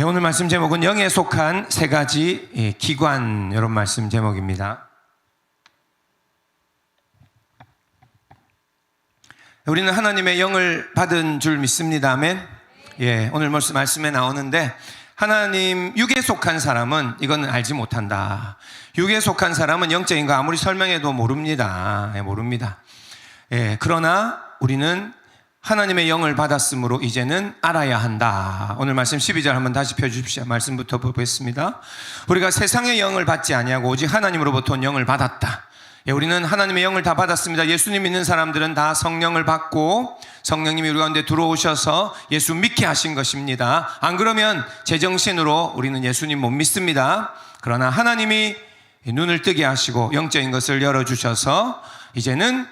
오늘 말씀 제목은 영에 속한 세 가지 기관, 이런 말씀 제목입니다. 우리는 하나님의 영을 받은 줄 믿습니다. 아멘. 오늘 말씀에 나오는데, 하나님 육에 속한 사람은 이거는 알지 못한다. 육에 속한 사람은 영적인 거 아무리 설명해도 모릅니다. 모릅니다. 그러나 우리는 하나님의 영을 받았으므로 이제는 알아야 한다. 오늘 말씀 12절 한번 다시 펴주십시오. 말씀부터 보겠습니다. 우리가 세상의 영을 받지 아니하고 오직 하나님으로부터 온 영을 받았다. 우리는 하나님의 영을 다 받았습니다. 예수님 믿는 사람들은 다 성령을 받고 성령님이 우리 가운데 들어오셔서 예수 믿게 하신 것입니다. 안 그러면 제정신으로 우리는 예수님 못 믿습니다. 그러나 하나님이 눈을 뜨게 하시고 영적인 것을 열어주셔서 이제는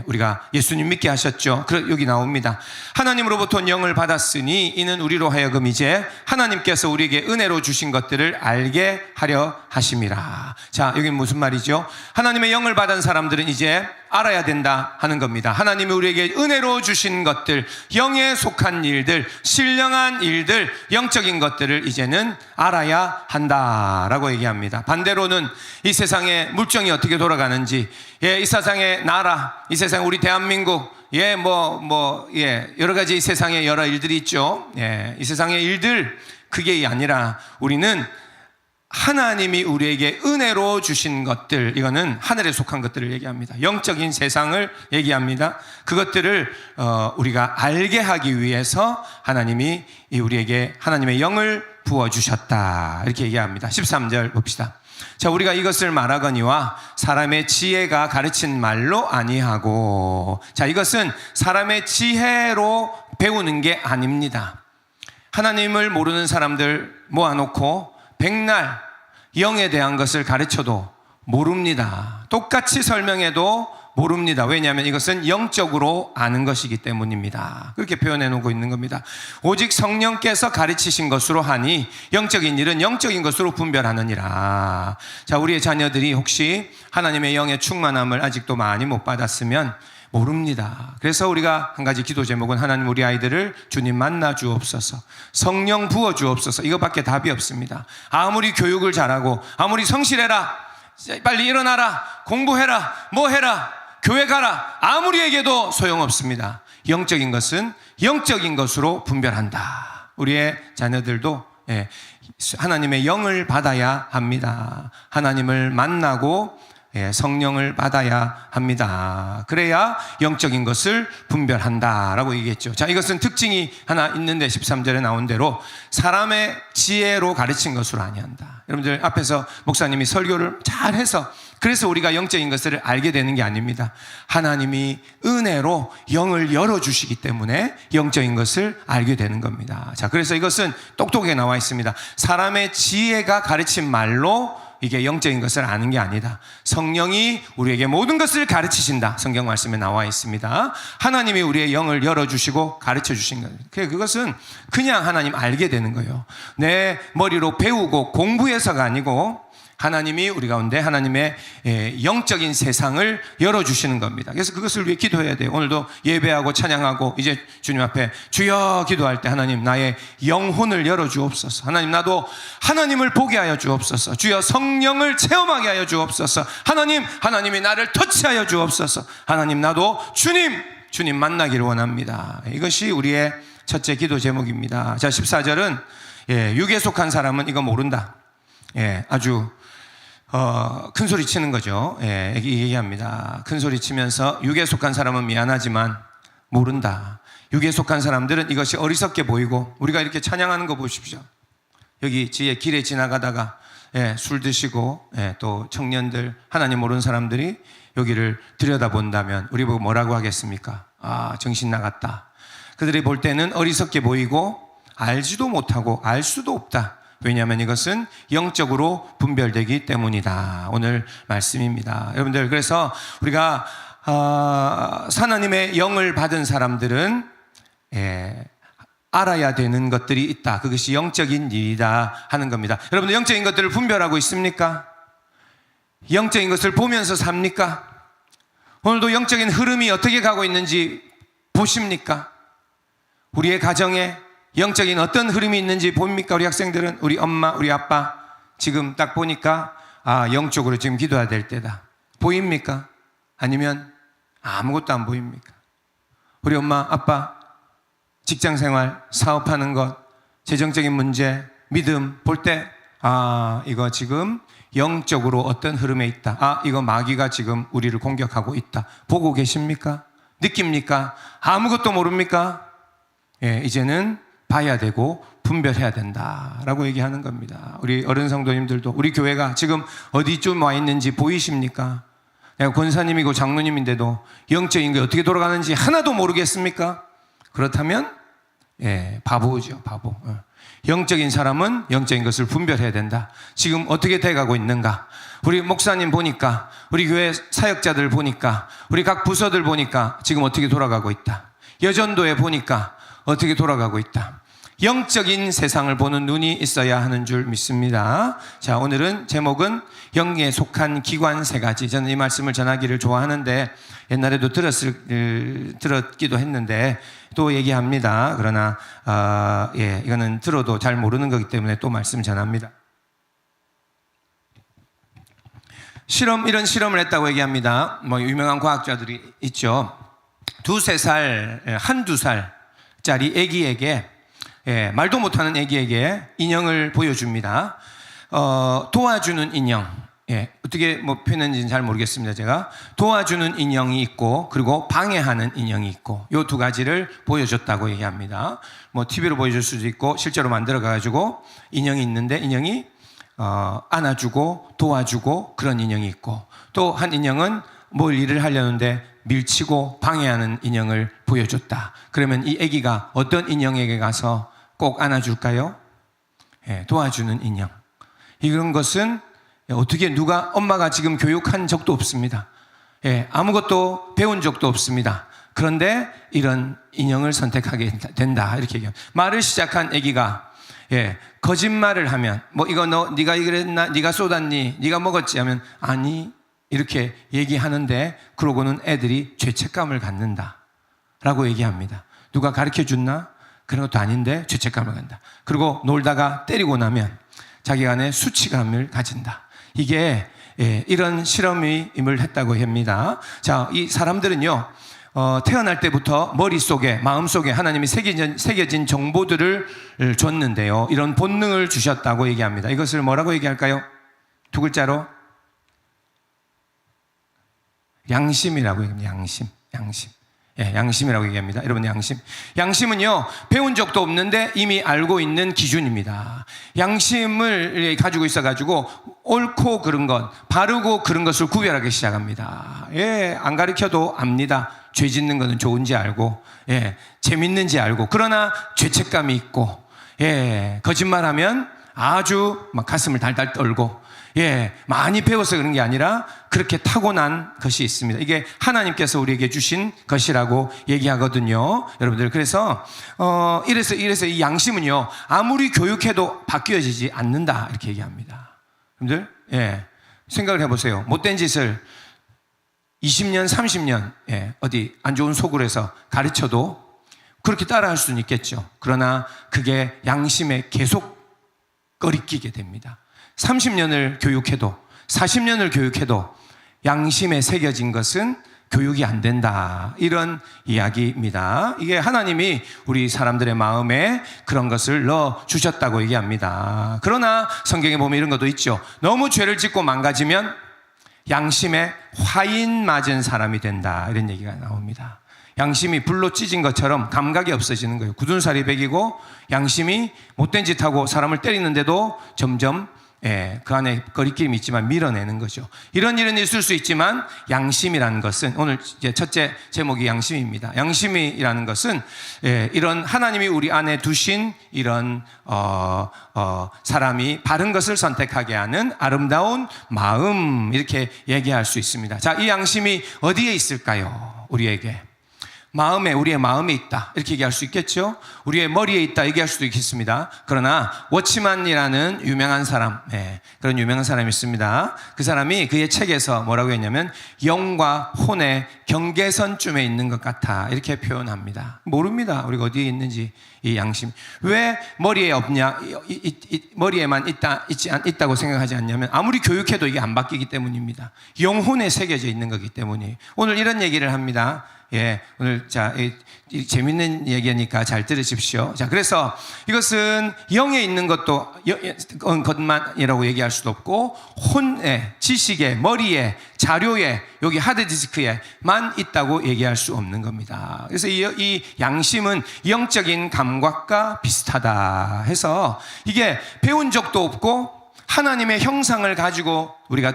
우리가 예수님 믿게 하셨죠. 여기 나옵니다. 하나님으로부터 온 영을 받았으니 이는 우리로 하여금 이제 하나님께서 우리에게 은혜로 주신 것들을 알게 하려 하심이라. 자, 여기 무슨 말이죠? 하나님의 영을 받은 사람들은 이제 알아야 된다 하는 겁니다. 하나님이 우리에게 은혜로 주신 것들, 영에 속한 일들, 신령한 일들, 영적인 것들을 이제는 알아야 한다라고 얘기합니다. 반대로는 이 세상의 물정이 어떻게 돌아가는지, 이 세상의 나라, 이 세상 우리 대한민국, 여러 가지 이 세상에 여러 일들이 있죠. 이 세상의 일들, 그게 아니라 우리는 하나님이 우리에게 은혜로 주신 것들, 이거는 하늘에 속한 것들을 얘기합니다. 영적인 세상을 얘기합니다. 그것들을 우리가 알게 하기 위해서 하나님이 우리에게 하나님의 영을 부어주셨다, 이렇게 얘기합니다. 13절 봅시다. 자, 우리가 이것을 말하거니와 사람의 지혜가 가르친 말로 아니하고. 자, 이것은 사람의 지혜로 배우는 게 아닙니다. 하나님을 모르는 사람들 모아놓고 백날 영에 대한 것을 가르쳐도 모릅니다. 똑같이 설명해도 모릅니다. 왜냐하면 이것은 영적으로 아는 것이기 때문입니다. 그렇게 표현해 놓고 있는 겁니다. 오직 성령께서 가르치신 것으로 하니 영적인 일은 영적인 것으로 분별하느니라. 자, 우리의 자녀들이 혹시 하나님의 영의 충만함을 아직도 많이 못 받았으면 모릅니다. 그래서 우리가 한 가지 기도 제목은 하나님 우리 아이들을 주님 만나 주옵소서, 성령 부어 주옵소서, 이거밖에 답이 없습니다. 아무리 교육을 잘하고 아무리 성실해라, 빨리 일어나라, 공부해라, 뭐 해라, 교회 가라, 아무리 얘기해도 소용없습니다. 영적인 것은 영적인 것으로 분별한다. 우리의 자녀들도 하나님의 영을 받아야 합니다. 하나님을 만나고 성령을 받아야 합니다. 그래야 영적인 것을 분별한다라고 얘기했죠. 자, 이것은 특징이 하나 있는데 13절에 나온 대로 사람의 지혜로 가르친 것으로 아니한다. 여러분들 앞에서 목사님이 설교를 잘해서 그래서 우리가 영적인 것을 알게 되는 게 아닙니다. 하나님이 은혜로 영을 열어주시기 때문에 영적인 것을 알게 되는 겁니다. 자, 그래서 이것은 똑똑하게 나와 있습니다. 사람의 지혜가 가르친 말로 이게 영적인 것을 아는 게 아니다. 성령이 우리에게 모든 것을 가르치신다. 성경 말씀에 나와 있습니다. 하나님이 우리의 영을 열어주시고 가르쳐주신 거예요. 그것은 그냥 하나님 알게 되는 거예요. 내 머리로 배우고 공부해서가 아니고 하나님이 우리 가운데 하나님의 영적인 세상을 열어주시는 겁니다. 그래서 그것을 위해 기도해야 돼요. 오늘도 예배하고 찬양하고 이제 주님 앞에 주여 기도할 때 하나님 나의 영혼을 열어주옵소서. 하나님 나도 하나님을 보게 하여 주옵소서. 주여 성령을 체험하게 하여 주옵소서. 하나님이 나를 터치하여 주옵소서. 하나님 나도 주님 만나기를 원합니다. 이것이 우리의 첫째 기도 제목입니다. 자, 14절은 육에 속한 사람은 이거 모른다. 아주 큰 소리 치는 거죠. 얘기합니다. 큰 소리 치면서 육에 속한 사람은 미안하지만 모른다. 육에 속한 사람들은 이것이 어리석게 보이고, 우리가 이렇게 찬양하는 거 보십시오. 여기 길에 지나가다가 술 드시고 또 청년들, 하나님 모르는 사람들이 여기를 들여다본다면 우리 보고 뭐라고 하겠습니까? 아, 정신 나갔다. 그들이 볼 때는 어리석게 보이고 알지도 못하고 알 수도 없다. 왜냐하면 이것은 영적으로 분별되기 때문이다. 오늘 말씀입니다. 여러분들, 그래서 우리가 하나님의 영을 받은 사람들은 알아야 되는 것들이 있다. 그것이 영적인 일이다 하는 겁니다. 여러분들 영적인 것들을 분별하고 있습니까? 영적인 것을 보면서 삽니까? 오늘도 영적인 흐름이 어떻게 가고 있는지 보십니까? 우리의 가정에, 영적인 어떤 흐름이 있는지 보입니까? 우리 학생들은, 우리 엄마, 우리 아빠 지금 딱 보니까 영적으로 지금 기도해야 될 때다. 보입니까? 아니면 아무것도 안 보입니까? 우리 엄마, 아빠 직장생활, 사업하는 것, 재정적인 문제, 믿음 볼 때 이거 지금 영적으로 어떤 흐름에 있다. 이거 마귀가 지금 우리를 공격하고 있다. 보고 계십니까? 느낍니까? 아무것도 모릅니까? 이제는 봐야 되고 분별해야 된다라고 얘기하는 겁니다. 우리 어른 성도님들도 우리 교회가 지금 어디쯤 와 있는지 보이십니까? 내가 권사님이고 장로님인데도 영적인 게 어떻게 돌아가는지 하나도 모르겠습니까? 그렇다면 바보죠, 바보. 영적인 사람은 영적인 것을 분별해야 된다. 지금 어떻게 돼가고 있는가? 우리 목사님 보니까, 우리 교회 사역자들 보니까, 우리 각 부서들 보니까 지금 어떻게 돌아가고 있다. 여전도에 보니까 어떻게 돌아가고 있다. 영적인 세상을 보는 눈이 있어야 하는 줄 믿습니다. 자, 오늘은 제목은 영에 속한 기관 세 가지. 저는 이 말씀을 전하기를 좋아하는데 옛날에도 들었기도 했는데 또 얘기합니다. 그러나 이거는 들어도 잘 모르는 거기 때문에 또 말씀 전합니다. 이런 실험을 했다고 얘기합니다. 유명한 과학자들이 있죠. 한두 살짜리 아기에게, 말도 못하는 아기에게 인형을 보여줍니다. 도와주는 인형, 어떻게 표현했는지는 잘 모르겠습니다. 제가 도와주는 인형이 있고, 그리고 방해하는 인형이 있고, 요 두 가지를 보여줬다고 얘기합니다. TV로 보여줄 수도 있고, 실제로 만들어가지고 인형이 있는데, 인형이 안아주고 도와주고 그런 인형이 있고, 또 한 인형은 뭘 일을 하려는데 밀치고 방해하는 인형을 보여줬다. 그러면 이 아기가 어떤 인형에게 가서 꼭 안아줄까요? 도와주는 인형. 이런 것은 어떻게 엄마가 지금 교육한 적도 없습니다. 아무것도 배운 적도 없습니다. 그런데 이런 인형을 선택하게 된다. 이렇게 얘기합니다. 말을 시작한 아기가 거짓말을 하면, 이거 네가 그랬나? 네가 쏟았니? 네가 먹었지? 하면 아니, 이렇게 얘기하는데, 그러고는 애들이 죄책감을 갖는다 라고 얘기합니다. 누가 가르쳐 줬나? 그런 것도 아닌데 죄책감을 갖는다. 그리고 놀다가 때리고 나면 자기 안에 수치감을 가진다. 이게 이런 실험임을 했다고 합니다. 자, 이 사람들은요, 태어날 때부터 머릿속에, 마음속에 하나님이 새겨진 정보들을 줬는데요, 이런 본능을 주셨다고 얘기합니다. 이것을 뭐라고 얘기할까요? 두 글자로 양심이라고 얘기합니다. 양심. 양심이라고 얘기합니다. 여러분, 양심은요, 배운 적도 없는데 이미 알고 있는 기준입니다. 양심을 가지고 있어가지고 옳고 그른 것, 바르고 그른 것을 구별하기 시작합니다. 안 가르쳐도 압니다. 죄 짓는 것은 좋은지 알고, 재밌는지 알고. 그러나 죄책감이 있고, 거짓말하면 아주 막 가슴을 달달 떨고, 많이 배워서 그런 게 아니라 그렇게 타고난 것이 있습니다. 이게 하나님께서 우리에게 주신 것이라고 얘기하거든요. 여러분들, 그래서 이래서 이 양심은요, 아무리 교육해도 바뀌어지지 않는다, 이렇게 얘기합니다. 여러분들, 생각을 해보세요. 못된 짓을 20년, 30년 어디 안 좋은 속으로 해서 가르쳐도 그렇게 따라할 수는 있겠죠. 그러나 그게 양심에 계속 꺼리끼게 됩니다. 30년을 교육해도, 40년을 교육해도 양심에 새겨진 것은 교육이 안 된다, 이런 이야기입니다. 이게 하나님이 우리 사람들의 마음에 그런 것을 넣어 주셨다고 얘기합니다. 그러나 성경에 보면 이런 것도 있죠. 너무 죄를 짓고 망가지면 양심에 화인 맞은 사람이 된다, 이런 얘기가 나옵니다. 양심이 불로 찢은 것처럼 감각이 없어지는 거예요. 굳은 살이 배기고, 양심이 못된 짓하고 사람을 때리는데도 점점 그 안에 거리낌이 있지만 밀어내는 거죠. 이런 일은 있을 수 있지만, 양심이라는 것은, 오늘 이제 첫째 제목이 양심입니다. 양심이라는 것은 이런 하나님이 우리 안에 두신 이런 사람이 바른 것을 선택하게 하는 아름다운 마음, 이렇게 얘기할 수 있습니다. 자, 이 양심이 어디에 있을까요? 우리에게 우리의 마음에 있다, 이렇게 얘기할 수 있겠죠. 우리의 머리에 있다 얘기할 수도 있겠습니다. 그러나 워치만이라는 유명한 사람, 그런 유명한 사람이 있습니다. 그 사람이 그의 책에서 뭐라고 했냐면, 영과 혼의 경계선쯤에 있는 것 같아, 이렇게 표현합니다. 모릅니다, 우리가 어디에 있는지. 이 양심. 왜 머리에 없냐? 머리에만 있다고 생각하지 않냐면 아무리 교육해도 이게 안 바뀌기 때문입니다. 영혼에 새겨져 있는 거기 때문이에요. 오늘 이런 얘기를 합니다. 예, 오늘 이 재밌는 얘기니까 잘 들으십시오. 자, 그래서 이것은 영에 있는 것만이라고 얘기할 수도 없고 혼에, 지식에, 머리에, 자료에, 여기 하드디스크에만 있다고 얘기할 수 없는 겁니다. 그래서 이 양심은 영적인 감각과 비슷하다 해서 이게 배운 적도 없고 하나님의 형상을 가지고 우리가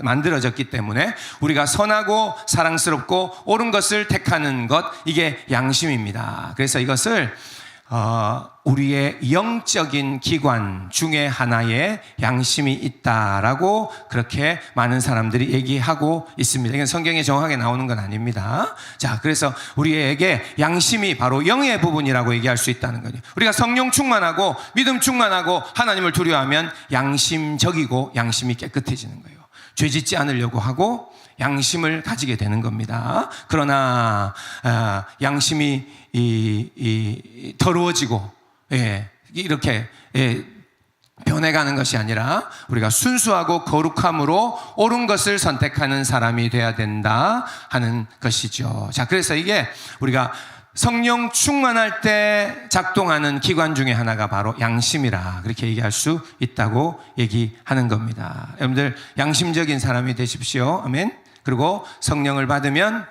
만들어졌기 때문에 우리가 선하고 사랑스럽고 옳은 것을 택하는 것, 이게 양심입니다. 그래서 이것을 우리의 영적인 기관 중에 하나에 양심이 있다라고 그렇게 많은 사람들이 얘기하고 있습니다. 이건 성경에 정확하게 나오는 건 아닙니다. 자, 그래서 우리에게 양심이 바로 영의 부분이라고 얘기할 수 있다는 거죠. 우리가 성령 충만하고 믿음 충만하고 하나님을 두려워하면 양심적이고 양심이 깨끗해지는 거예요. 죄 짓지 않으려고 하고 양심을 가지게 되는 겁니다. 그러나 양심이 더러워지고 이렇게 변해가는 것이 아니라 우리가 순수하고 거룩함으로 옳은 것을 선택하는 사람이 돼야 된다 하는 것이죠. 자, 그래서 이게 우리가 성령 충만할 때 작동하는 기관 중에 하나가 바로 양심이라 그렇게 얘기할 수 있다고 얘기하는 겁니다. 여러분들 양심적인 사람이 되십시오. 아멘. 그리고 성령을 받으면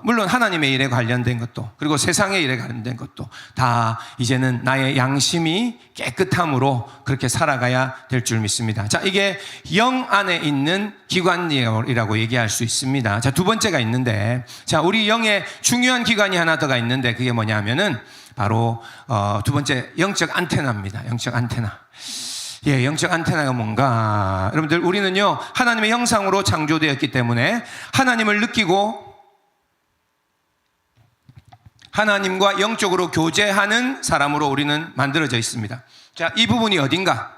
물론 하나님의 일에 관련된 것도 그리고 세상의 일에 관련된 것도 다 이제는 나의 양심이 깨끗함으로 그렇게 살아가야 될 줄 믿습니다. 자, 이게 영 안에 있는 기관이라고 얘기할 수 있습니다. 자, 두 번째가 있는데, 자, 우리 영에 중요한 기관이 하나 더가 있는데 그게 뭐냐 하면은 바로 두 번째 영적 안테나입니다. 영적 안테나. 예, 영적 안테나가 뭔가? 여러분들, 우리는요 하나님의 형상으로 창조되었기 때문에 하나님을 느끼고 하나님과 영적으로 교제하는 사람으로 우리는 만들어져 있습니다. 자, 이 부분이 어딘가?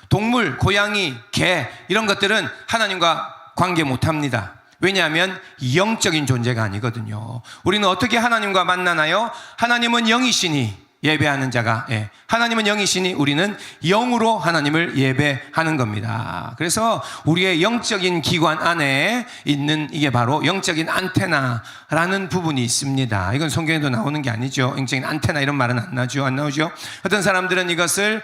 동물, 고양이, 개 이런 것들은 하나님과 관계 못합니다. 왜냐하면 영적인 존재가 아니거든요. 우리는 어떻게 하나님과 만나나요? 하나님은 영이시니 예배하는 자가, 하나님은 영이시니 우리는 영으로 하나님을 예배하는 겁니다. 그래서 우리의 영적인 기관 안에 있는 이게 바로 영적인 안테나라는 부분이 있습니다. 이건 성경에도 나오는 게 아니죠. 영적인 안테나 이런 말은 안 나오죠. 어떤 사람들은 이것을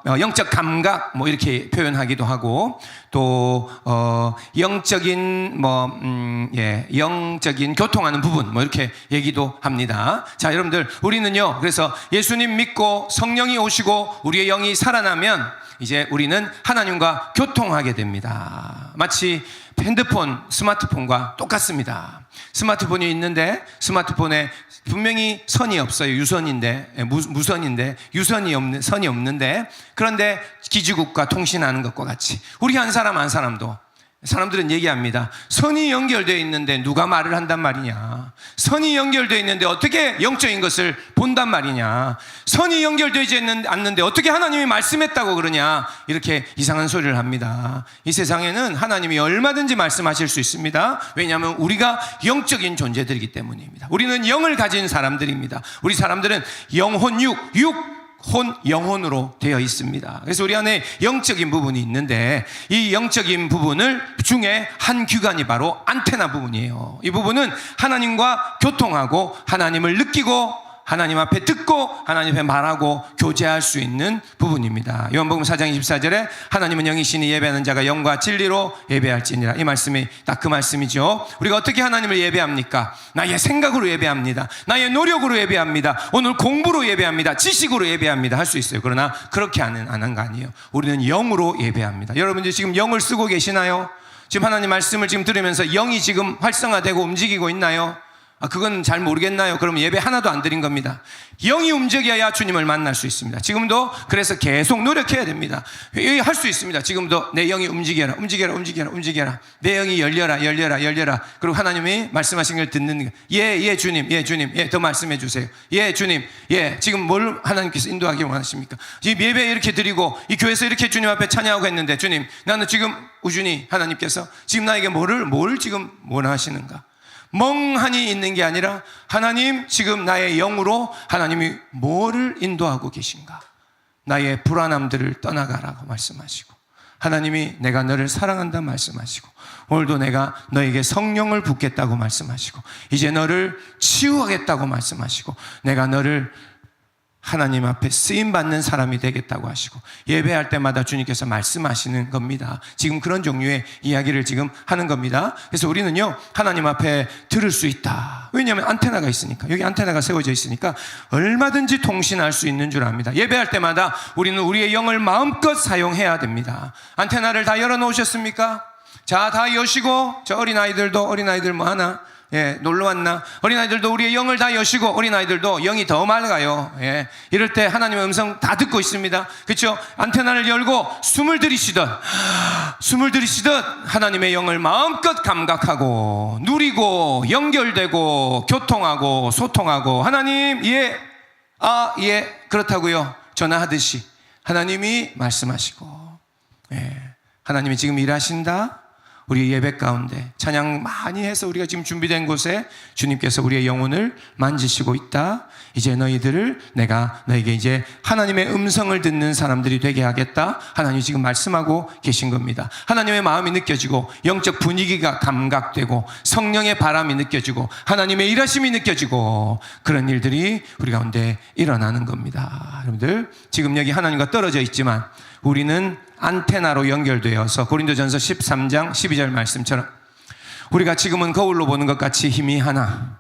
영적 감각 뭐 이렇게 표현하기도 하고 또 영적인 영적인 교통하는 부분 뭐 이렇게 얘기도 합니다. 자, 여러분들, 우리는요 그래서 예수님 믿고 성령이 오시고 우리의 영이 살아나면 이제 우리는 하나님과 교통하게 됩니다. 마치 핸드폰, 스마트폰과 똑같습니다. 스마트폰이 있는데 스마트폰에 분명히 선이 없어요. 무선인데 선이 없는데, 그런데 기지국과 통신하는 것과 같이 우리 한 사람 한 사람도, 사람들은 얘기합니다. 선이 연결되어 있는데 누가 말을 한단 말이냐. 선이 연결되어 있는데 어떻게 영적인 것을 본단 말이냐. 선이 연결되지 않는데 어떻게 하나님이 말씀했다고 그러냐. 이렇게 이상한 소리를 합니다. 이 세상에는 하나님이 얼마든지 말씀하실 수 있습니다. 왜냐하면 우리가 영적인 존재들이기 때문입니다. 우리는 영을 가진 사람들입니다. 우리 사람들은 영혼 영혼으로 되어 있습니다. 그래서 우리 안에 영적인 부분이 있는데 이 영적인 부분을 중에 한 기관이 바로 안테나 부분이에요. 이 부분은 하나님과 교통하고 하나님을 느끼고 하나님 앞에 듣고 하나님 앞에 말하고 교제할 수 있는 부분입니다. 요한복음 4장 24절에 하나님은 영이시니 예배하는 자가 영과 진리로 예배할지니라. 이 말씀이 딱 그 말씀이죠. 우리가 어떻게 하나님을 예배합니까? 나의 생각으로 예배합니다. 나의 노력으로 예배합니다. 오늘 공부로 예배합니다. 지식으로 예배합니다. 할 수 있어요. 그러나 그렇게 안 한 거 아니에요. 우리는 영으로 예배합니다. 여러분들 지금 영을 쓰고 계시나요? 지금 하나님 말씀을 지금 들으면서 영이 지금 활성화되고 움직이고 있나요? 그건 잘 모르겠나요? 그럼 예배 하나도 안 드린 겁니다. 영이 움직여야 주님을 만날 수 있습니다. 지금도 그래서 계속 노력해야 됩니다. 할 수 있습니다. 지금도 내 영이 움직여라. 내 영이 열려라. 그리고 하나님이 말씀하신 걸 듣는 예 주님, 더 말씀해 주세요. 예 주님, 지금 뭘 하나님께서 인도하기 원하십니까? 지금 예배 이렇게 드리고 이 교회에서 이렇게 주님 앞에 찬양하고 했는데, 주님, 나는 지금 우준이 하나님께서 지금 나에게 뭘 지금 원하시는가? 멍하니 있는 게 아니라 하나님 지금 나의 영으로 하나님이 뭐를 인도하고 계신가? 나의 불안함들을 떠나가라고 말씀하시고 하나님이 내가 너를 사랑한다 말씀하시고 오늘도 내가 너에게 성령을 붓겠다고 말씀하시고 이제 너를 치유하겠다고 말씀하시고 내가 너를 하나님 앞에 쓰임받는 사람이 되겠다고 하시고 예배할 때마다 주님께서 말씀하시는 겁니다. 지금 그런 종류의 이야기를 지금 하는 겁니다. 그래서 우리는요 하나님 앞에 들을 수 있다. 왜냐하면 안테나가 있으니까, 여기 안테나가 세워져 있으니까 얼마든지 통신할 수 있는 줄 압니다. 예배할 때마다 우리는 우리의 영을 마음껏 사용해야 됩니다. 안테나를 다 열어놓으셨습니까? 자, 다 여시고, 저 어린아이들 뭐 하나 놀러 왔나? 어린아이들도 우리의 영을 다 여시고 어린아이들도 영이 더 맑아요. 이럴 때 하나님의 음성 다 듣고 있습니다. 그렇죠? 안테나를 열고 숨을 들이쉬듯 하나님의 영을 마음껏 감각하고 누리고 연결되고 교통하고 소통하고 하나님 예 그렇다고요 전화하듯이 하나님이 말씀하시고 하나님이 지금 일하신다. 우리 예배 가운데 찬양 많이 해서 우리가 지금 준비된 곳에 주님께서 우리의 영혼을 만지시고 있다. 이제 너희들을 내가 너에게 이제 하나님의 음성을 듣는 사람들이 되게 하겠다. 하나님이 지금 말씀하고 계신 겁니다. 하나님의 마음이 느껴지고 영적 분위기가 감각되고 성령의 바람이 느껴지고 하나님의 일하심이 느껴지고 그런 일들이 우리 가운데 일어나는 겁니다. 여러분들 지금 여기 하나님과 떨어져 있지만 우리는 안테나로 연결되어서 고린도전서 13장 12절 말씀처럼 우리가 지금은 거울로 보는 것 같이 희미하나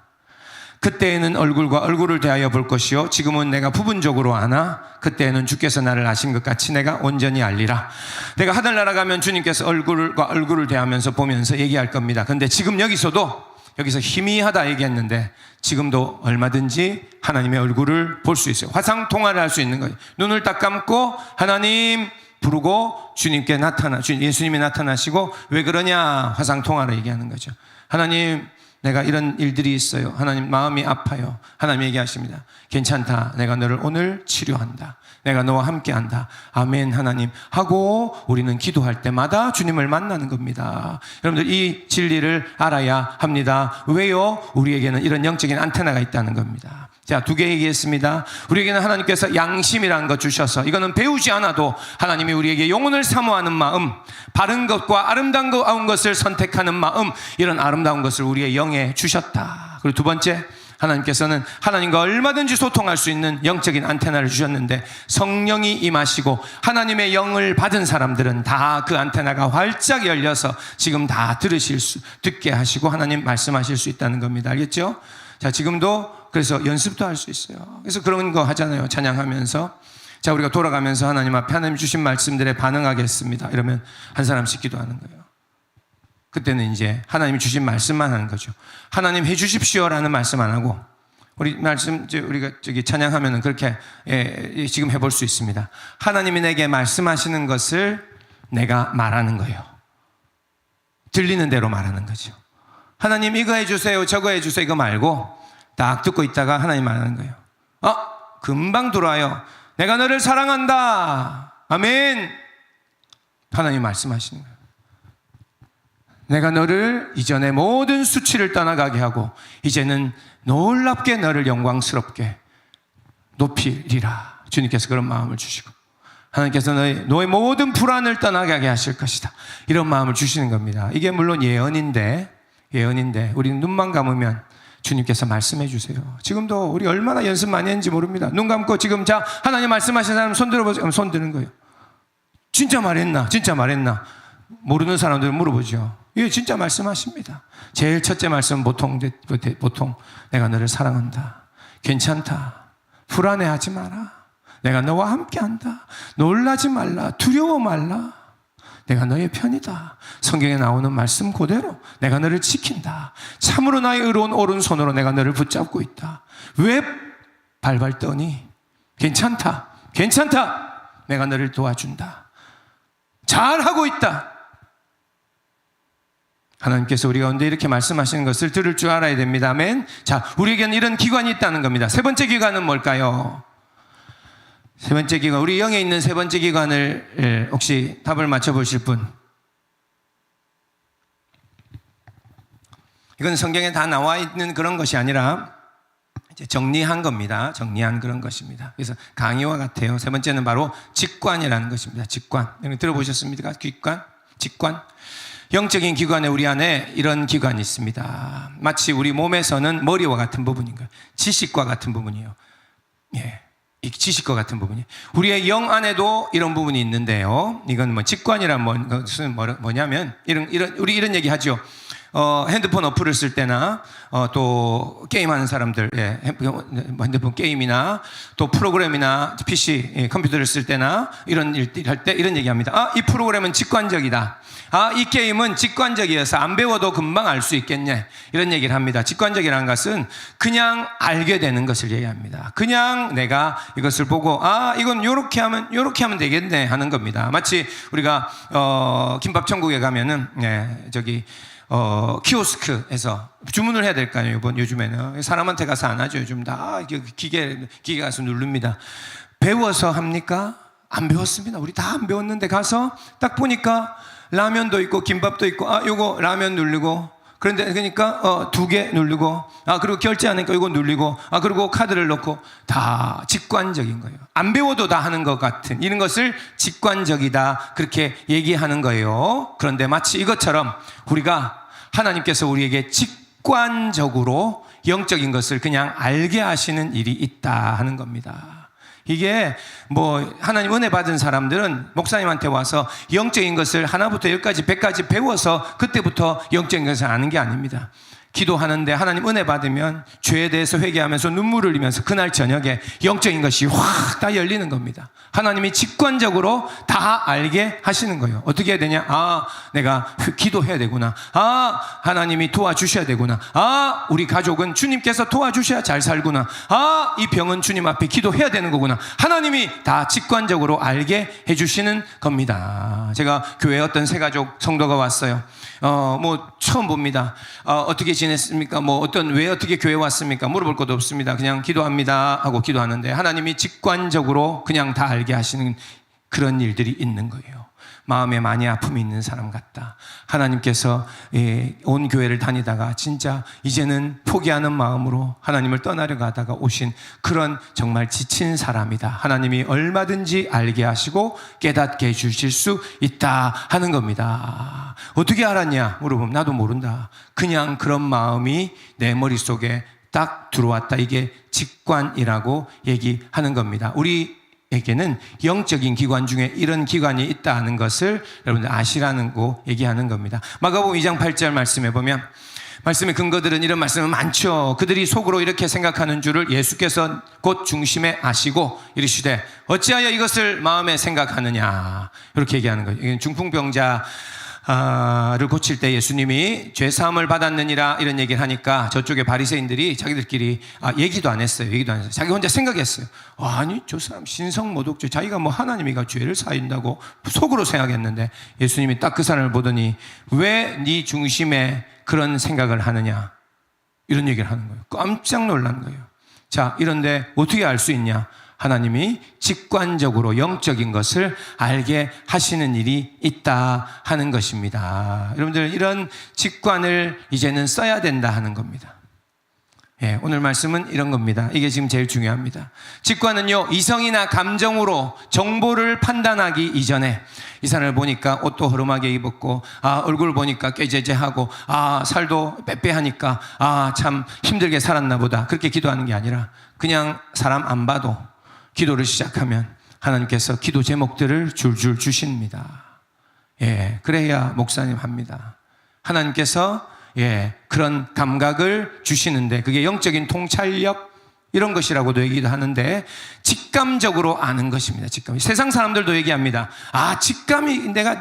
그때에는 얼굴과 얼굴을 대하여 볼 것이요 지금은 내가 부분적으로 아나 그때에는 주께서 나를 아신 것 같이 내가 온전히 알리라. 내가 하늘나라 가면 주님께서 얼굴과 얼굴을 대하면서 보면서 얘기할 겁니다. 근데 지금 여기서 희미하다 얘기했는데 지금도 얼마든지 하나님의 얼굴을 볼 수 있어요. 화상 통화를 할 수 있는 거예요. 눈을 딱 감고 하나님 부르고 주님께 예수님이 나타나시고 왜 그러냐 화상 통화로 얘기하는 거죠. 하나님 내가 이런 일들이 있어요. 하나님 마음이 아파요. 하나님 얘기하십니다. 괜찮다. 내가 너를 오늘 치료한다. 내가 너와 함께한다. 아멘 하나님 하고 우리는 기도할 때마다 주님을 만나는 겁니다. 여러분들 이 진리를 알아야 합니다. 왜요? 우리에게는 이런 영적인 안테나가 있다는 겁니다. 자, 2개 얘기했습니다. 우리에게는 하나님께서 양심이라는 것 주셔서 이거는 배우지 않아도 하나님이 우리에게 영혼을 사모하는 마음, 바른 것과 아름다운 것을 선택하는 마음, 이런 아름다운 것을 우리의 영에 주셨다. 그리고 2번째, 하나님께서는 하나님과 얼마든지 소통할 수 있는 영적인 안테나를 주셨는데 성령이 임하시고 하나님의 영을 받은 사람들은 다 그 안테나가 활짝 열려서 지금 다 듣게 하시고 하나님 말씀하실 수 있다는 겁니다. 알겠죠? 자, 지금도 그래서 연습도 할 수 있어요. 그래서 그런 거 하잖아요. 찬양하면서. 자, 우리가 돌아가면서 하나님 앞에 하나님 주신 말씀들에 반응하겠습니다. 이러면 한 사람씩 기도하는 거예요. 그때는 이제 하나님이 주신 말씀만 하는 거죠. 하나님 해 주십시오라는 말씀 안 하고 우리가 찬양하면은 그렇게 지금 해볼 수 있습니다. 하나님이 내게 말씀하시는 것을 내가 말하는 거예요. 들리는 대로 말하는 거죠. 하나님 이거 해주세요, 저거 해주세요 이거 말고 딱 듣고 있다가 하나님 말하는 거예요. 금방 들어와요. 내가 너를 사랑한다. 아멘. 하나님 말씀하시는 거예요. 내가 너를 이전의 모든 수치를 떠나가게 하고 이제는 놀랍게 너를 영광스럽게 높이리라. 주님께서 그런 마음을 주시고 하나님께서 너의 모든 불안을 떠나게 하실 것이다. 이런 마음을 주시는 겁니다. 이게 물론 예언인데 우리는 눈만 감으면 주님께서 말씀해 주세요. 지금도 우리 얼마나 연습 많이 했는지 모릅니다. 눈 감고 지금 자 하나님 말씀하신 사람 손 들어보세요. 손 드는 거예요. 진짜 말했나? 모르는 사람들은 물어보죠. 예, 진짜 말씀하십니다. 제일 첫째 말씀은 보통 내가 너를 사랑한다. 괜찮다. 불안해하지 마라. 내가 너와 함께한다. 놀라지 말라. 두려워 말라. 내가 너의 편이다. 성경에 나오는 말씀 그대로 내가 너를 지킨다. 참으로 나의 의로운 오른손으로 내가 너를 붙잡고 있다. 왜 발발 떠니? 괜찮다. 내가 너를 도와준다. 잘하고 있다. 하나님께서 우리 가운데 이렇게 말씀하시는 것을 들을 줄 알아야 됩니다. 아멘. 자, 우리에게는 이런 기관이 있다는 겁니다. 3번째 기관은 뭘까요? 3번째 기관, 우리 영에 있는 3번째 기관을 혹시 답을 맞춰보실 분? 이건 성경에 다 나와 있는 그런 것이 아니라 이제 정리한 겁니다. 정리한 그런 것입니다. 그래서 강의와 같아요. 세 번째는 바로 직관이라는 것입니다. 직관. 들어보셨습니까? 직관. 영적인 기관에 우리 안에 이런 기관이 있습니다. 마치 우리 몸에서는 머리와 같은 부분인 거예요. 지식과 같은 부분이에요. 예. 이 지식과 같은 부분이. 우리의 영 안에도 이런 부분이 있는데요. 이건 뭐 직관이란 것은 뭐냐면, 우리 이런 얘기 하죠. 핸드폰 어플을 쓸 때나, 또 게임하는 사람들, 예, 핸드폰 게임이나, 또 프로그램이나 PC, 예, 컴퓨터를 쓸 때나, 이런 일 할 때 이런 얘기 합니다. 아, 이 프로그램은 직관적이다. 아, 이 게임은 직관적이어서 안 배워도 금방 알 수 있겠네. 이런 얘기를 합니다. 직관적이라는 것은 그냥 알게 되는 것을 얘기합니다. 그냥 내가 이것을 보고, 아, 이건 요렇게 하면 되겠네 하는 겁니다. 마치 우리가, 김밥천국에 가면은, 예, 키오스크에서 주문을 해야 될 거 아니에요. 요즘에는 사람한테 가서 안 하죠. 요즘 다 기계 가서 누릅니다. 배워서 합니까? 안 배웠습니다. 우리 다 안 배웠는데 가서 딱 보니까 라면도 있고 김밥도 있고, 아, 요거 라면 누르고, 그런데 그러니까 2개 누르고, 아, 그리고 결제하니까 이거 누르고, 아, 그리고 카드를 넣고, 다 직관적인 거예요. 안 배워도 다 하는 것 같은 이런 것을 직관적이다, 그렇게 얘기하는 거예요. 그런데 마치 이것처럼 우리가 하나님께서 우리에게 직관적으로 영적인 것을 그냥 알게 하시는 일이 있다 하는 겁니다. 이게 뭐 하나님 은혜 받은 사람들은 목사님한테 와서 영적인 것을 하나부터 10까지 100까지 배워서 그때부터 영적인 것을 아는 게 아닙니다. 기도하는데 하나님 은혜 받으면 죄에 대해서 회개하면서 눈물을 흘리면서 그날 저녁에 영적인 것이 확 다 열리는 겁니다. 하나님이 직관적으로 다 알게 하시는 거예요. 어떻게 해야 되냐? 아, 내가 기도해야 되구나. 아, 하나님이 도와주셔야 되구나. 아, 우리 가족은 주님께서 도와주셔야 잘 살구나. 아, 이 병은 주님 앞에 기도해야 되는 거구나. 하나님이 다 직관적으로 알게 해주시는 겁니다. 제가 교회에 어떤 새가족 성도가 왔어요. 뭐 처음 봅니다. 어떻게 지냈습니까? 왜 어떻게 교회 왔습니까? 물어볼 것도 없습니다. 그냥 기도합니다 하고 기도하는데 하나님이 직관적으로 그냥 다 알게 하시는 그런 일들이 있는 거예요. 마음에 많이 아픔이 있는 사람 같다. 하나님께서 온 교회를 다니다가 진짜 이제는 포기하는 마음으로 하나님을 떠나려 가다가 오신 그런 정말 지친 사람이다. 하나님이 얼마든지 알게 하시고 깨닫게 해주실 수 있다 하는 겁니다. 어떻게 알았냐 물어보면 나도 모른다. 그냥 그런 마음이 내 머릿속에 딱 들어왔다. 이게 직관이라고 얘기하는 겁니다. 우리에게는 영적인 기관 중에 이런 기관이 있다는 것을 여러분들 아시라는 거 얘기하는 겁니다. 마가복음 2장 8절 말씀해 보면 말씀의 근거들은 이런 말씀은 많죠. 그들이 속으로 이렇게 생각하는 줄을 예수께서 곧 중심에 아시고 이르시되 어찌하여 이것을 마음에 생각하느냐 이렇게 얘기하는 거예요. 이건 중풍병자 를 고칠 때 예수님이 죄사함을 받았느니라 이런 얘기를 하니까 저쪽에 바리새인들이 자기들끼리 얘기도 안 했어요. 자기 혼자 생각했어요. 아니 저 사람 신성모독죄, 자기가 뭐 하나님이가 죄를 사인다고 속으로 생각했는데 예수님이 딱 그 사람을 보더니 왜 네 중심에 그런 생각을 하느냐 이런 얘기를 하는 거예요. 깜짝 놀란 거예요. 자, 이런데 어떻게 알 수 있냐? 하나님이 직관적으로 영적인 것을 알게 하시는 일이 있다 하는 것입니다. 여러분들 이런 직관을 이제는 써야 된다 하는 겁니다. 예, 오늘 말씀은 이런 겁니다. 이게 지금 제일 중요합니다. 직관은요, 이성이나 감정으로 정보를 판단하기 이전에 이 사람을 보니까 옷도 허름하게 입었고, 얼굴 보니까 꾀죄죄하고, 살도 빼빼하니까, 참 힘들게 살았나 보다. 그렇게 기도하는 게 아니라 그냥 사람 안 봐도 기도를 시작하면 하나님께서 기도 제목들을 줄줄 주십니다. 예, 그래야 목사님 합니다. 하나님께서 그런 감각을 주시는데 그게 영적인 통찰력 이런 것이라고도 얘기도 하는데 직감적으로 아는 것입니다. 직감. 세상 사람들도 얘기합니다.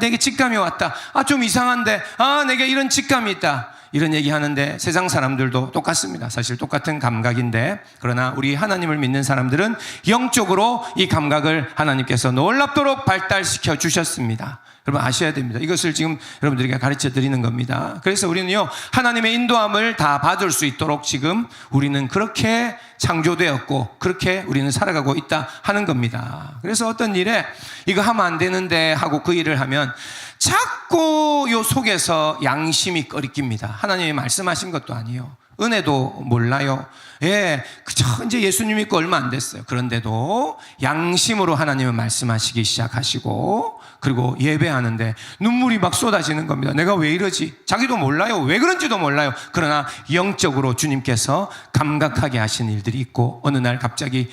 내게 직감이 왔다. 좀 이상한데, 내게 이런 직감이 있다. 이런 얘기 하는데 세상 사람들도 똑같습니다. 사실 똑같은 감각인데 그러나 우리 하나님을 믿는 사람들은 영적으로 이 감각을 하나님께서 놀랍도록 발달시켜 주셨습니다. 여러분 아셔야 됩니다. 이것을 지금 여러분들에게 가르쳐 드리는 겁니다. 그래서 우리는요, 하나님의 인도함을 다 받을 수 있도록 지금 우리는 그렇게 창조되었고 그렇게 우리는 살아가고 있다 하는 겁니다. 그래서 어떤 일에 이거 하면 안 되는데 하고 그 일을 하면 자꾸 요 속에서 양심이 꺼리낍니다. 하나님이 말씀하신 것도 아니에요. 은혜도 몰라요. 예, 그저 이제 예수님 믿고 얼마 안 됐어요. 그런데도 양심으로 하나님은 말씀하시기 시작하시고, 그리고 예배하는데 눈물이 막 쏟아지는 겁니다. 내가 왜 이러지? 자기도 몰라요. 왜 그런지도 몰라요. 그러나 영적으로 주님께서 감각하게 하신 일들이 있고, 어느 날 갑자기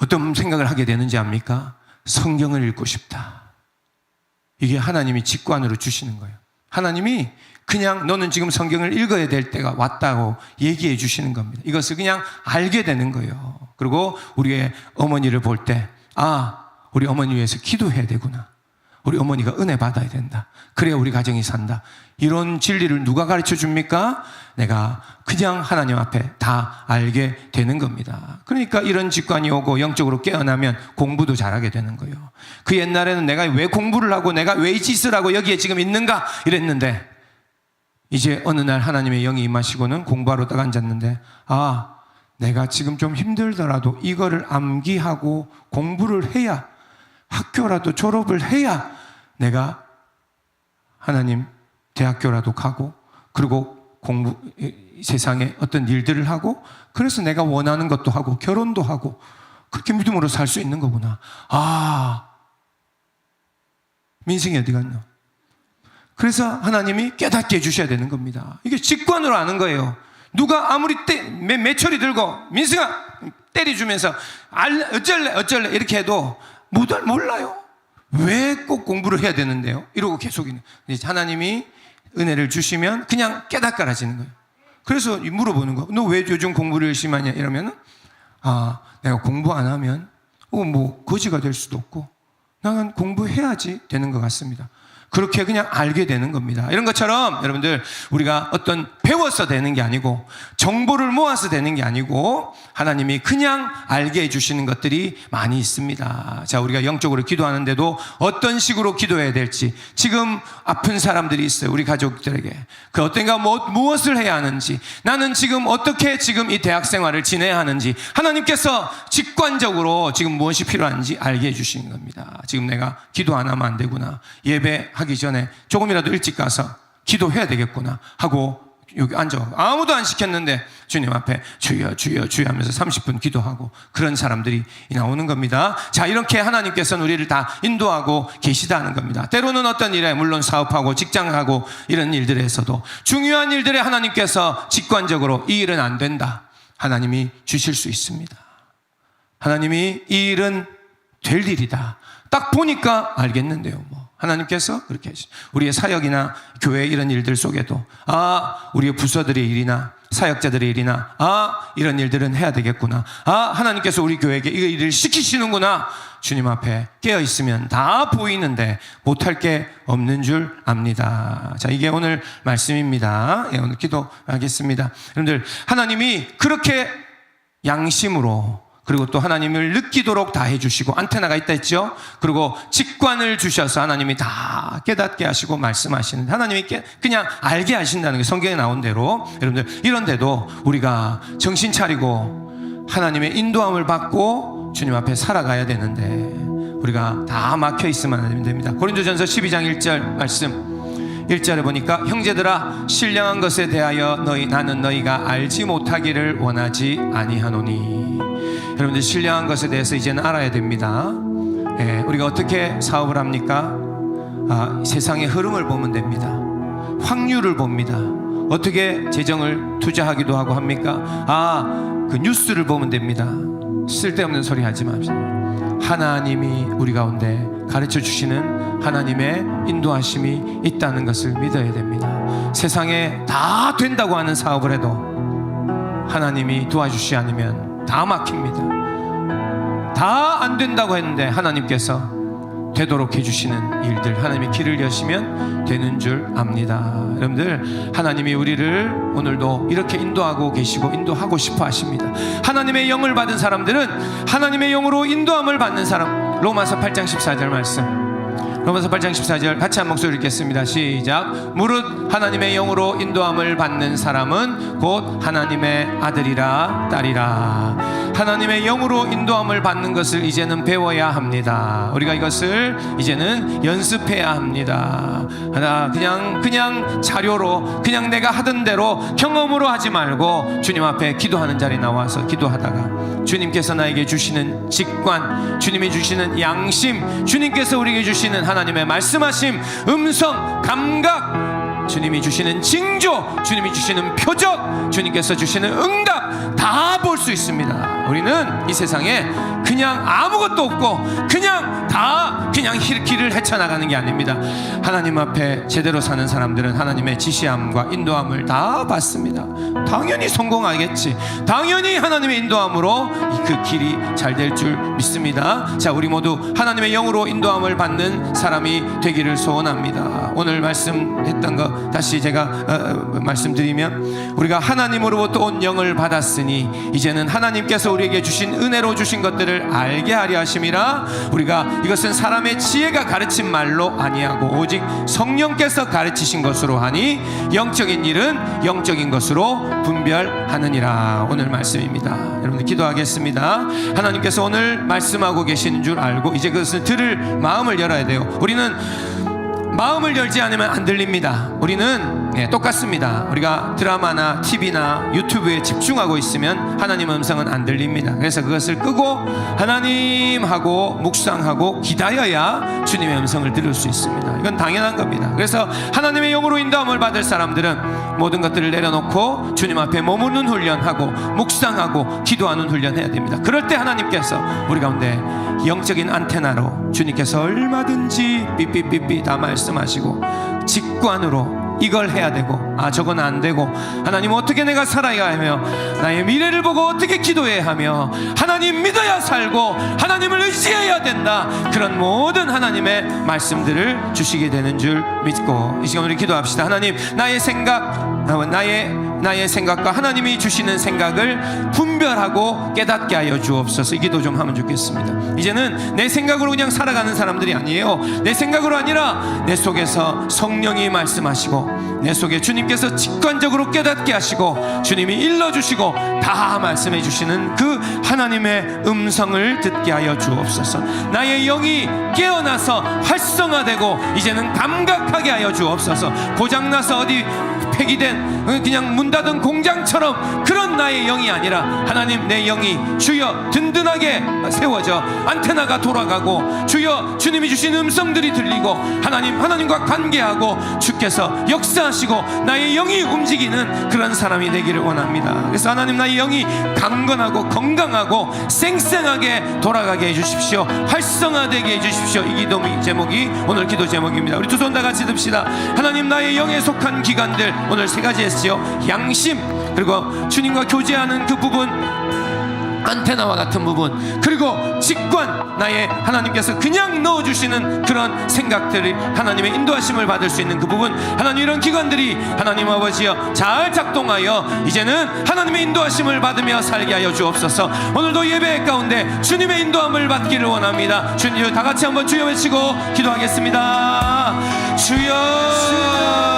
어떤 생각을 하게 되는지 압니까? 성경을 읽고 싶다. 이게 하나님이 직관으로 주시는 거예요. 하나님이 그냥 너는 지금 성경을 읽어야 될 때가 왔다고 얘기해 주시는 겁니다. 이것을 그냥 알게 되는 거예요. 그리고 우리의 어머니를 볼 때, 아, 우리 어머니 위해서 기도해야 되구나. 우리 어머니가 은혜 받아야 된다. 그래야 우리 가정이 산다. 이런 진리를 누가 가르쳐 줍니까? 내가 그냥 하나님 앞에 다 알게 되는 겁니다. 그러니까 이런 직관이 오고 영적으로 깨어나면 공부도 잘하게 되는 거예요. 그 옛날에는 내가 왜 공부를 하고 내가 왜 이 짓을 하고 여기에 지금 있는가 이랬는데, 이제 어느 날 하나님의 영이 임하시고는 공부하러 딱 앉았는데, 아, 내가 지금 좀 힘들더라도 이거를 암기하고 공부를 해야, 학교라도 졸업을 해야 내가 하나님 대학교라도 가고, 그리고 세상에 어떤 일들을 하고, 그래서 내가 원하는 것도 하고 결혼도 하고 그렇게 믿음으로 살 수 있는 거구나. 아, 민승이 어디 갔나? 그래서 하나님이 깨닫게 해주셔야 되는 겁니다. 이게 직관으로 아는 거예요. 누가 아무리 매철이 들고 민승아 때려주면서 어쩔래 이렇게 해도 몰라요. 왜 꼭 공부를 해야 되는데요? 이러고 계속 하나님이 은혜를 주시면 그냥 깨닫가라지는 거예요. 그래서 물어보는 거, 너 왜 요즘 공부를 열심히 하냐 이러면은, 아, 내가 공부 안 하면 뭐 거지가 될 수도 없고 나는 공부해야지 되는 것 같습니다. 그렇게 그냥 알게 되는 겁니다. 이런 것처럼 여러분들, 우리가 어떤 배워서 되는 게 아니고 정보를 모아서 되는 게 아니고 하나님이 그냥 알게 해주시는 것들이 많이 있습니다. 자, 우리가 영적으로 기도하는데도 어떤 식으로 기도해야 될지, 지금 아픈 사람들이 있어요. 우리 가족들에게 그 어떤가 무엇을 해야 하는지, 나는 지금 어떻게 지금 이 대학 생활을 지내야 하는지 하나님께서 직관적으로 지금 무엇이 필요한지 알게 해주시는 겁니다. 지금 내가 기도 안 하면 안 되구나, 예배하기 전에 조금이라도 일찍 가서 기도해야 되겠구나 하고 여기 앉아, 아무도 안 시켰는데 주님 앞에 주여 주여 주여 하면서 30분 기도하고, 그런 사람들이 나오는 겁니다. 자, 이렇게 하나님께서는 우리를 다 인도하고 계시다는 겁니다. 때로는 어떤 일에, 물론 사업하고 직장하고 이런 일들에서도 중요한 일들에 하나님께서 직관적으로 이 일은 안 된다, 하나님이 주실 수 있습니다. 하나님이 이 일은 될 일이다, 딱 보니까 알겠는데요. 하나님께서 그렇게 하시죠. 우리의 사역이나 교회 이런 일들 속에도, 아, 우리의 부서들의 일이나 사역자들의 일이나, 아, 이런 일들은 해야 되겠구나, 아, 하나님께서 우리 교회에게 이 일을 시키시는구나, 주님 앞에 깨어있으면 다 보이는데 못할 게 없는 줄 압니다. 자, 이게 오늘 말씀입니다. 예, 오늘 기도하겠습니다. 여러분들, 하나님이 그렇게 양심으로, 그리고 또 하나님을 느끼도록 다 해주시고, 안테나가 있다 했죠. 그리고 직관을 주셔서 하나님이 다 깨닫게 하시고 말씀하시는, 하나님이 그냥 알게 하신다는 게 성경에 나온 대로, 여러분들, 이런데도 우리가 정신 차리고 하나님의 인도함을 받고 주님 앞에 살아가야 되는데 우리가 다 막혀 있으면 안 됩니다. 고린도전서 12장 1절 말씀, 1절에 보니까, 형제들아, 신령한 것에 대하여 나는 너희가 알지 못하기를 원하지 아니하노니. 여러분들, 신령한 것에 대해서 이제는 알아야 됩니다. 예, 우리가 어떻게 사업을 합니까? 세상의 흐름을 보면 됩니다. 확률을 봅니다. 어떻게 재정을 투자하기도 하고 합니까? 그 뉴스를 보면 됩니다. 쓸데없는 소리 하지 맙시다. 하나님이 우리 가운데 가르쳐 주시는 하나님의 인도하심이 있다는 것을 믿어야 됩니다. 세상에 다 된다고 하는 사업을 해도 하나님이 도와주시지 않으면 다 막힙니다. 다 안 된다고 했는데 하나님께서 되도록 해주시는 일들, 하나님이 길을 여시면 되는 줄 압니다. 여러분들, 하나님이 우리를 오늘도 이렇게 인도하고 계시고 인도하고 싶어 하십니다. 하나님의 영을 받은 사람들은 하나님의 영으로 인도함을 받는 사람, 로마서 8장 14절 말씀, 로마서 8장 14절 같이 한 목소리 읽겠습니다. 시작. 무릇 하나님의 영으로 인도함을 받는 사람은 곧 하나님의 아들이라 딸이라. 하나님의 영으로 인도함을 받는 것을 이제는 배워야 합니다. 우리가 이것을 이제는 연습해야 합니다. 그냥 자료로 그냥 내가 하던 대로 경험으로 하지 말고 주님 앞에 기도하는 자리에 나와서 기도하다가 주님께서 나에게 주시는 직관, 주님이 주시는 양심, 주님께서 우리에게 주시는 하나님의 말씀하심, 음성, 감각, 주님이 주시는 징조, 주님이 주시는 표적, 주님께서 주시는 응답 다 볼 수 있습니다. 우리는 이 세상에 그냥 아무것도 없고 그냥 길을 헤쳐나가는 게 아닙니다. 하나님 앞에 제대로 사는 사람들은 하나님의 지시함과 인도함을 다 받습니다. 당연히 성공하겠지. 당연히 하나님의 인도함으로 그 길이 잘 될 줄 믿습니다. 자, 우리 모두 하나님의 영으로 인도함을 받는 사람이 되기를 소원합니다. 오늘 말씀했던 거 다시 제가 말씀드리면, 우리가 하나님으로부터 온 영을 받았으니 이제는 하나님께서 우리에게 주신 은혜로 주신 것들을 알게 하려 하심이라. 우리가 이것은 사람의 지혜가 가르친 말로 아니하고 오직 성령께서 가르치신 것으로 하니 영적인 일은 영적인 것으로 분별하느니라. 오늘 말씀입니다. 여러분들 기도하겠습니다. 하나님께서 오늘 말씀하고 계시는 줄 알고 이제 그것을 들을 마음을 열어야 돼요. 우리는 마음을 열지 않으면 안 들립니다. 우리는 똑같습니다. 우리가 드라마나 TV나 유튜브에 집중하고 있으면 하나님의 음성은 안 들립니다. 그래서 그것을 끄고 하나님 하고 묵상하고 기다려야 주님의 음성을 들을 수 있습니다. 이건 당연한 겁니다. 그래서 하나님의 영으로 인도함을 받을 사람들은 모든 것들을 내려놓고 주님 앞에 머무는 훈련하고 묵상하고 기도하는 훈련해야 됩니다. 그럴 때 하나님께서 우리 가운데 영적인 안테나로 주님께서 얼마든지 삐삐삐삐 다 말씀하시고 직관으로 이걸 해야 되고 저건 안 되고 하나님 어떻게 내가 살아야 하며 나의 미래를 보고 어떻게 기도해야 하며 하나님 믿어야 살고 하나님을 의지해야 된다. 그런 모든 하나님의 말씀들을 주시게 되는 줄 믿고 이 시간 우리 기도합시다. 하나님, 나의 생각과 하나님이 주시는 생각을 분별하고 깨닫게 하여 주옵소서. 이 기도 좀 하면 좋겠습니다. 이제는 내 생각으로 그냥 살아가는 사람들이 아니에요. 내 생각으로 아니라 내 속에서 성령이 말씀하시고 내 속에 주님께서 직관적으로 깨닫게 하시고 주님이 일러주시고 다 말씀해 주시는 그 하나님의 음성을 듣게 하여 주옵소서. 나의 영이 깨어나서 활성화되고 이제는 감각하게 하여 주옵소서. 고장나서 어디 폐기된 그냥 문 닫은 공장처럼 그런 나의 영이 아니라 하나님, 내 영이 주여 든든하게 세워져 안테나가 돌아가고 주여 주님이 주신 음성들이 들리고 하나님과 관계하고 주께서 역사하시고 나의 영이 움직이는 그런 사람이 되기를 원합니다. 그래서 하나님, 나의 영이 강건하고 건강하고 쌩쌩하게 돌아가게 해주십시오. 활성화되게 해주십시오. 이 기도 제목이 오늘 기도 제목입니다. 우리 두 손 다 같이 듭시다. 하나님, 나의 영에 속한 기관들 오늘 세 가지 했지요. 양심, 그리고 주님과 교제하는 그 부분, 안테나와 같은 부분, 그리고 직관, 나의 하나님께서 그냥 넣어주시는 그런 생각들이 하나님의 인도하심을 받을 수 있는 그 부분, 하나님 이런 기관들이 하나님 아버지여 잘 작동하여 이제는 하나님의 인도하심을 받으며 살게 하여 주옵소서. 오늘도 예배 가운데 주님의 인도함을 받기를 원합니다. 주님, 다 같이 한번 주여 외치고 기도하겠습니다. 주여